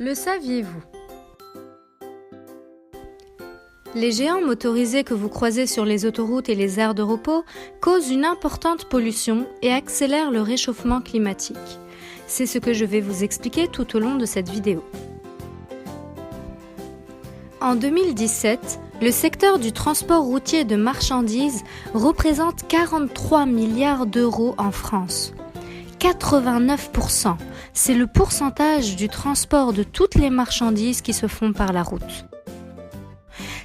Le saviez-vous? Les géants motorisés que vous croisez sur les autoroutes et les aires de repos causent une importante pollution et accélèrent le réchauffement climatique. C'est ce que je vais vous expliquer tout au long de cette vidéo. En 2017, le secteur du transport routier de marchandises représente 43 milliards d'euros en France. 89%, c'est le pourcentage du transport de toutes les marchandises qui se font par la route.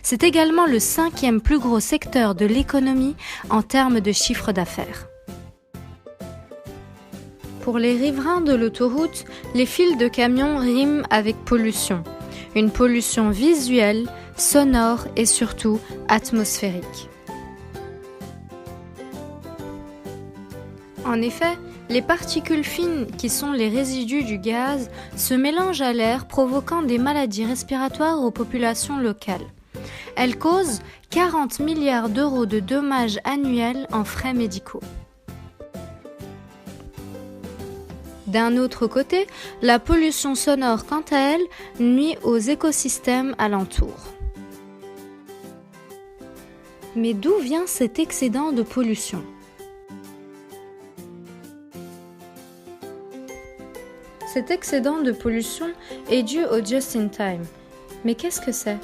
C'est également le 5e plus gros secteur de l'économie en termes de chiffre d'affaires. Pour les riverains de l'autoroute, les files de camions riment avec pollution. Une pollution visuelle, sonore et surtout atmosphérique. En effet, les particules fines, qui sont les résidus du gaz, se mélangent à l'air, provoquant des maladies respiratoires aux populations locales. Elles causent 40 milliards d'euros de dommages annuels en frais médicaux. D'un autre côté, la pollution sonore, quant à elle, nuit aux écosystèmes alentours. Mais d'où vient cet excédent de pollution ? Cet excédent de pollution est dû au just-in-time. Mais qu'est-ce que c'est ?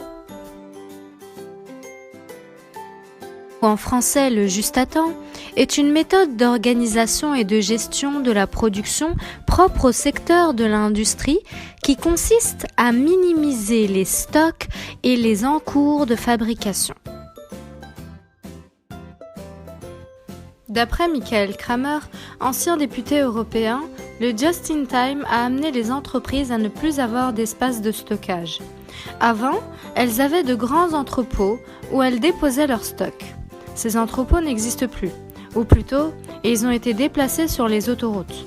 En français, le juste-à-temps est une méthode d'organisation et de gestion de la production propre au secteur de l'industrie qui consiste à minimiser les stocks et les encours de fabrication. D'après Michael Kramer, ancien député européen, le just-in-time a amené les entreprises à ne plus avoir d'espace de stockage. Avant, elles avaient de grands entrepôts où elles déposaient leurs stocks. Ces entrepôts n'existent plus, ou plutôt, ils ont été déplacés sur les autoroutes.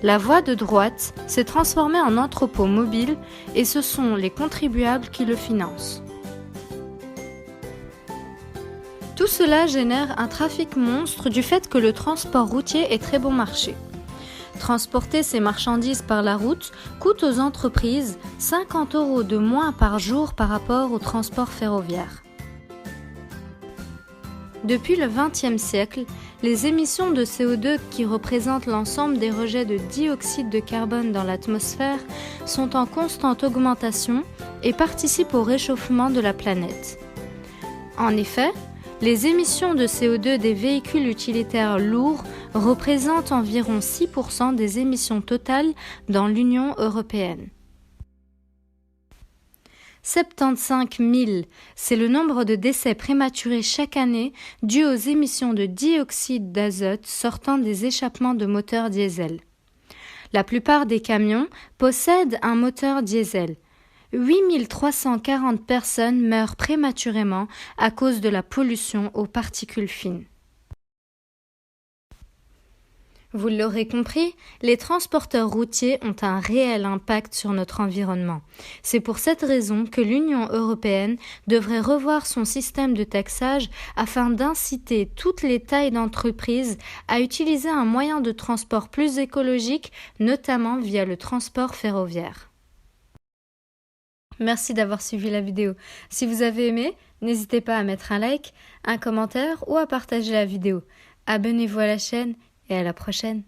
La voie de droite s'est transformée en entrepôt mobile et ce sont les contribuables qui le financent. Tout cela génère un trafic monstre du fait que le transport routier est très bon marché. Transporter ces marchandises par la route coûte aux entreprises 50 € de moins par jour par rapport au transport ferroviaire. Depuis le XXe siècle, les émissions de CO2 qui représentent l'ensemble des rejets de dioxyde de carbone dans l'atmosphère sont en constante augmentation et participent au réchauffement de la planète. En effet, les émissions de CO2 des véhicules utilitaires lourds représentent environ 6% des émissions totales dans l'Union européenne. 75 000, c'est le nombre de décès prématurés chaque année dus aux émissions de dioxyde d'azote sortant des échappements de moteurs diesel. La plupart des camions possèdent un moteur diesel. 8 340 personnes meurent prématurément à cause de la pollution aux particules fines. Vous l'aurez compris, les transporteurs routiers ont un réel impact sur notre environnement. C'est pour cette raison que l'Union européenne devrait revoir son système de taxage afin d'inciter toutes les tailles d'entreprises à utiliser un moyen de transport plus écologique, notamment via le transport ferroviaire. Merci d'avoir suivi la vidéo. Si vous avez aimé, n'hésitez pas à mettre un like, un commentaire ou à partager la vidéo. Abonnez-vous à la chaîne et à la prochaine.